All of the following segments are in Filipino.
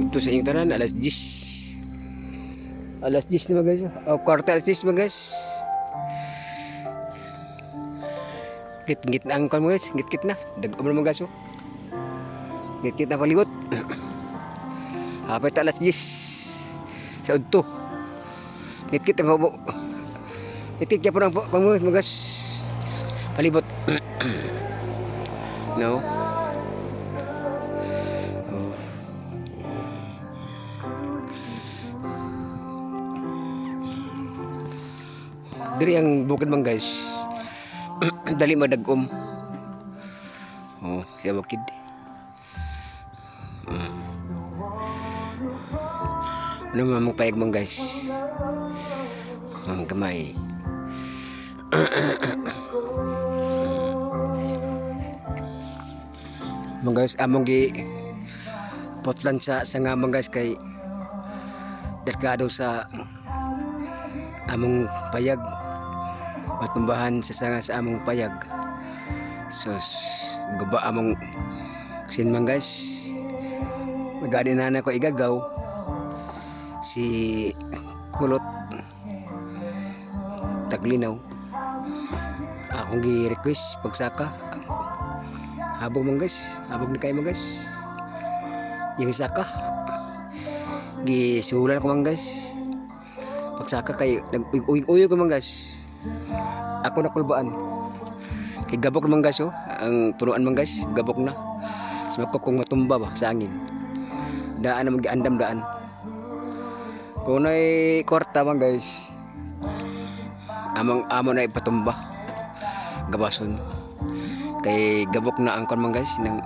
dito sa inyong tanan, alas 10. Alas 10 na mga guys. O, kwarta alas 10 mga guys. Git-git na ang kan mga guys. Git-git na. Dagom na mga guys. Oh. Git-git na palibot. Hapit alas 10. Sa udto. Git-git na po. Git-git ka po ng mga guys. Palibot. No? Diri ang bukid man guys. Dali madagom. Oh, siya bukid. Ano mamang payag man guys. Ang kamay. Mga guys, among gi potlan sa nga mga guys kay delikado sa among payag. Matumbahan sa sanga sa among payag. So guba among sinman guys. Magadi na ko igagaw si kulot taglinaw. Akong gi-request pagsaka habog man guys, habog ni kayo man guys. Yung saka gisulan ko man guys. Pagsaka kay nag-uyog ko man guys. Ako na kulbaan. Kay gabok naman guys oh. Ang punuan man guys, gabok na. Sumako kung matumba ba sa angin. Daan na mag-andam daan. Kung na'y kwarta man guys, amang na ipatumba. Gabason. Kay gabok na ang kon man guys ng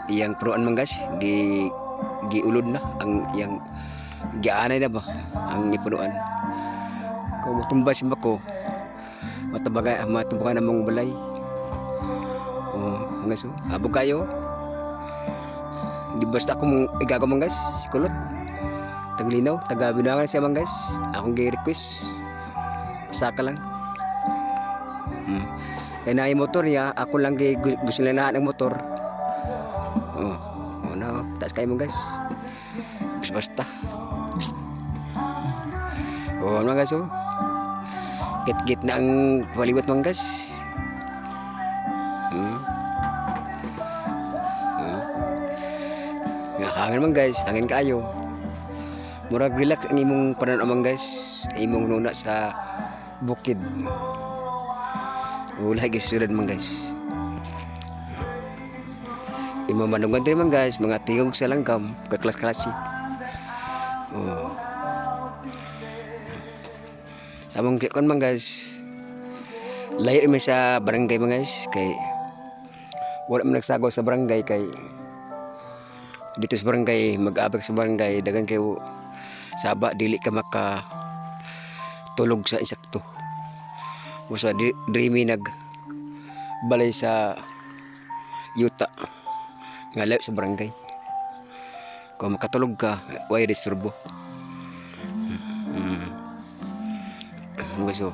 iyang punuan man guys. Giulod na ang iyang gianay na ba ang ipunuan. Kung matumba si Mako, matumbagan namang balay. Oh, guys, abog kayo. Di basta akong igagaw man guys, si kulot. Taglinaw, taga-Binangan siya man guys. Akong gi-request. Saka lang. Kaya na yung motor niya, ako lang gusto nila ng motor. Oh, na, taas kayo man guys. Basta. Oh, ano guys, oh. Git-git na ang palibot man guys. Hangin man guys, hangin kayo. Murag relax ang imong pananaw guys. Imong nuna sa bukid. Wala gisudan man guys. Imong manungan din man guys, mga tingog sa langgam, kaklas-klasi. Oh. Samong kon man guys, layo mi sa barangay man guys kay wala man nagsagaw sa barangay kay dito sa barangay mag-abak sa barangay dagan kayo saba dili ka maka tulog sa insakto. Usa dreamy nag balay sa yuta nga layo sa barangay. Kung makatulog ka, way disturbo. So,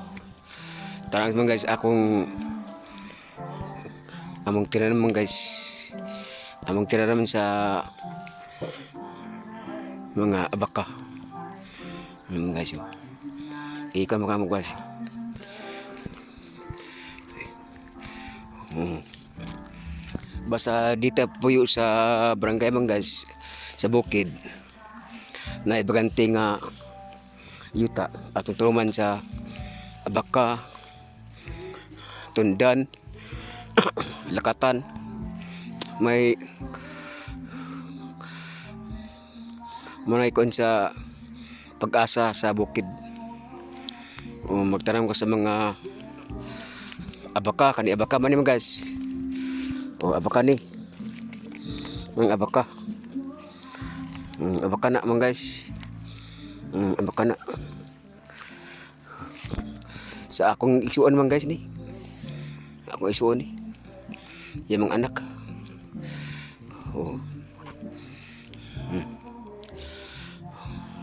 tarang man guys among tiranan man guys. Among tiranan sa mga abaka. Guys. Ikaw mo guys. Basta dito puyo sa barangay man guys, sa bukid. Na ibagante nga yuta at tutuman sa abaka, tundan, lakatan, may kon sa pag-asa sa bukid. O magtanong ko sa mga abaka, kani abaka man ni guys. O abaka ni. Mga abaka. Abaka na man guys. Abaka na. Sa akong isuon man guys ni. Akong isuon ni. Yung mga anak. Oh.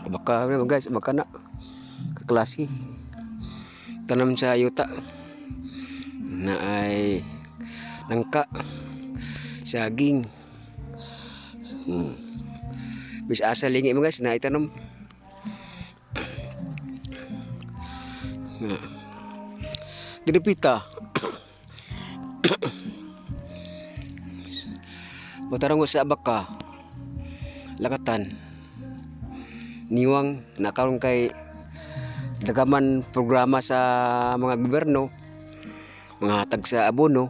Abaka man guys, abaka na. Kaklase. Tanam sa yuta. Na ay nangka. Saging. Bis asa lingi mo guys na itanom. Gidipita. Matarong sa baka. Lakatan. Niwang nakaroon kay dagaman programa sa mga gobyerno, mga hatag sa abono.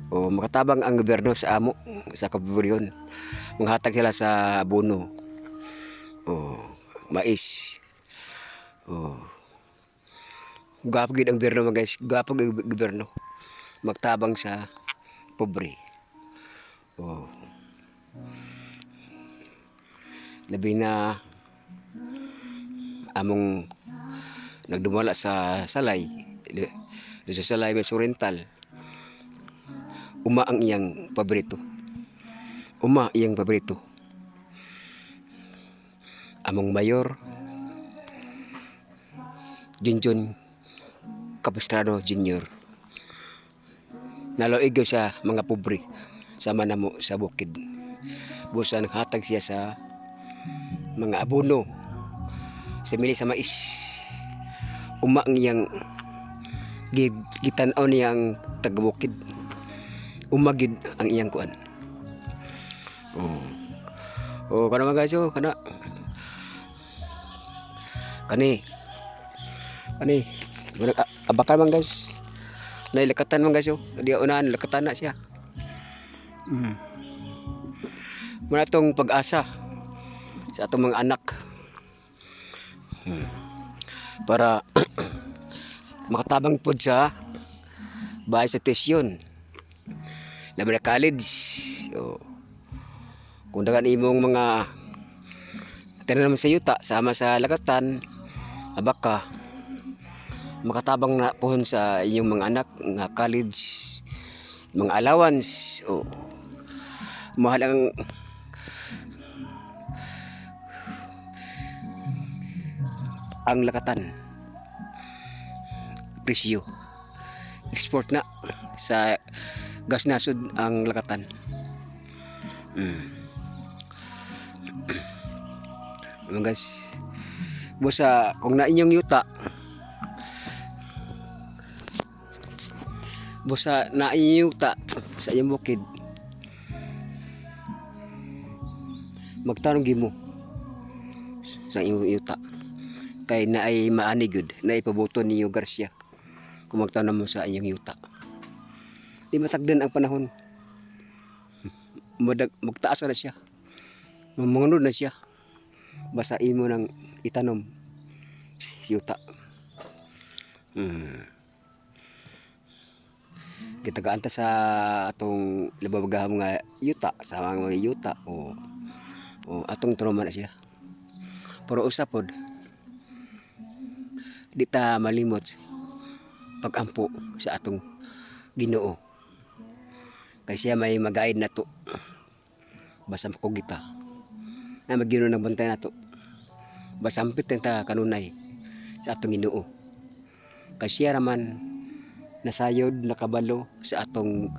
Makatabang ang gobyerno sa amo sa kabubuyon. Manghatag sila sa abono. Mais. Gapo gid ang gobyerno mga guys, gapo gid ang gobyerno. Magtabang sa pobre. Labi na among nagdumala sa Salay, sa Salay West Oriental. Uma ang iyang paborito. Uma iyang paborito. Among mayor Junjun Capistrano Jr. Naloig sa mga pobre sa manamo sa bukid. Busa naghatag siya sa mga abono sa mili sa mais. Uma ang iyang gitan-aw niyang taga-bukid. Umagid ang iyang kuan. Kana mga guys, kana kani abakan man guys, nailakatan man guys, di unahan lakatan na siya. Muna tong pag-asa sa atong mga anak, para makatabang pod sa bahay sa tesyon labi na college. Kung dagan imong mga tinanom sa yuta sama sa lakatan, abaka makatabang na pohon sa inyong mga anak nga college, mga allowance. Mahal ang lakatan, presyo export na sa gas nasod ang lakatan. Mga guys, busa kung na inyong yuta, busa na inyong yuta sa inyong bukid, magtanong gimo sa inyong yuta kay na ay maani gud, na ipaboto niyo Garcia kung magtanong mo sa inyong yuta. Di matagdan ang panahon, magtaas na siya, mamunod na siya, basta imo ng itanom yuta. Gitagaan ta sa atong lababagaham nga yuta sa mga yuta o atong trauma na siya. Pero usapod di ta malimot pag-ampo sa atong Ginoo. Kasi siya may mag-guide na to. Basta makugita na mag-Ginoo ng bantay na to. Basta ampit ta kanunay sa atong Ginoo. Kasi siya raman nasayod, nakabalo sa atong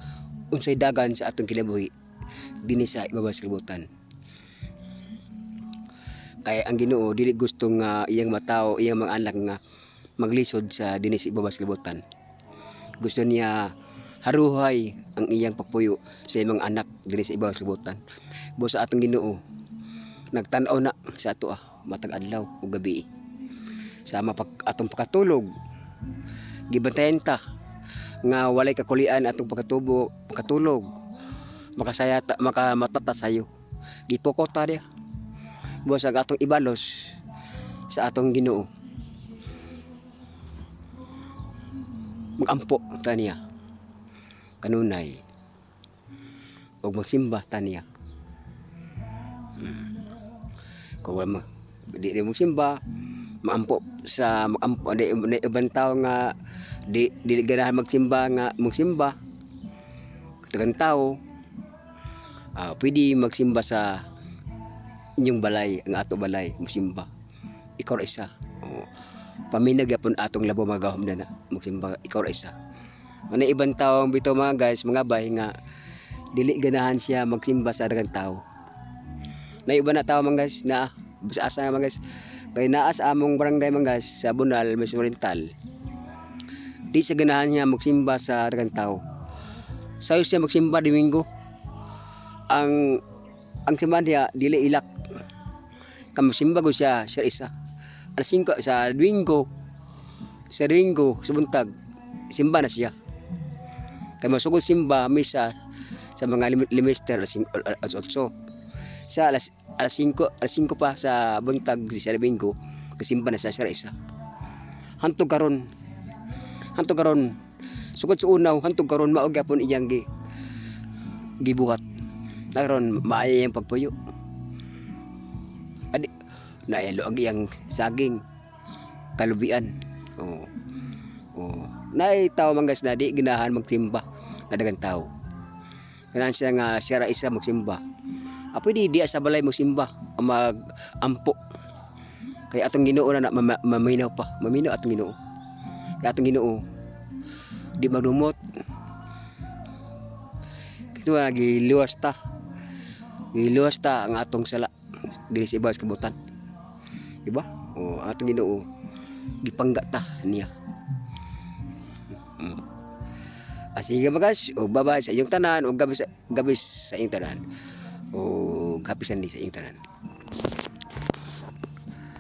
unsay dagan sa atong kinabuhi dinhi sa ibabaw sa kalibutan. Kaya ang Ginoo dili gusto nga iyang matao, iyang mga anak nga maglisod sa dinhi sa ibabaw sa kalibutan. Gusto niya haruhay ang iyang pagpuyo sa iyang mga anak dinhi sa ibabaw sa kalibutan. Busa atong Ginoo nagtan-aw na sa ato matag adlaw ug gabi. Sama atong pakatulog, gibantayan ta nga walay kakulian atong pakatulog, makasaya ta, makamatata sayo. Gipokot ta dia. Busa atong ibalos sa atong Ginoo. Magampo ta niya kanunay ug magsimba ta niya. Kung di mo simba, maampo di ibang tao nga di ganahan magsimba nga magsimba. Katagang tao pwede magsimba sa inyong balay, ang ato balay magsimba. Ikaw ra isa. Paminag yapon atong labo magahom na magsimba, ikaw ra isa. Ano ibang tao bitaw mga guys, mga bay nga dili ganahan siya magsimba sa daghang tao. Na iba na tao mga guys na sa asa mga guys. Kay naa sa among barangay mga guys sa Bunal, Miss Oriental. Di sa ganahan niya magsimba sa daghang tao. Sayo siya magsimba Domingo. Ang simbahan niya dili ilak. Kamo simba ko siya isa. Alas 5 sa Domingo. Sa Domingo sa buntag simba na siya. Kay masugod simba misa sa mga limester alas 8. Sa alas 5 pa sa buntag sa Domingo kasimba na siya isa. Hantog karon sugod sa unaw hantog karon mao gyapon iyang gibuhat. Karon maayo yang pagpuyo. Adi naayalo ang iyang saging kalubian. Nay tao man guys na di ginahan magsimba na daghang tao. Kanan siya nga siya ra isa magsimba. Pwede di sa balay magsimba mag-ampo. Kay atong Ginoo na maminaw pa. Maminaw atong Ginoo. Kay atong Ginoo di magdumot. Ito nga giluwas ta. Giluwas ta ang atong sala diri sa ibabaw sa kabutan. Diba? Atong Ginoo gipangga ta niya. Sige mga guys, bye-bye sa inyong tanan, gabi sa inyong tanan. Happy Sunday sa inyong tanan.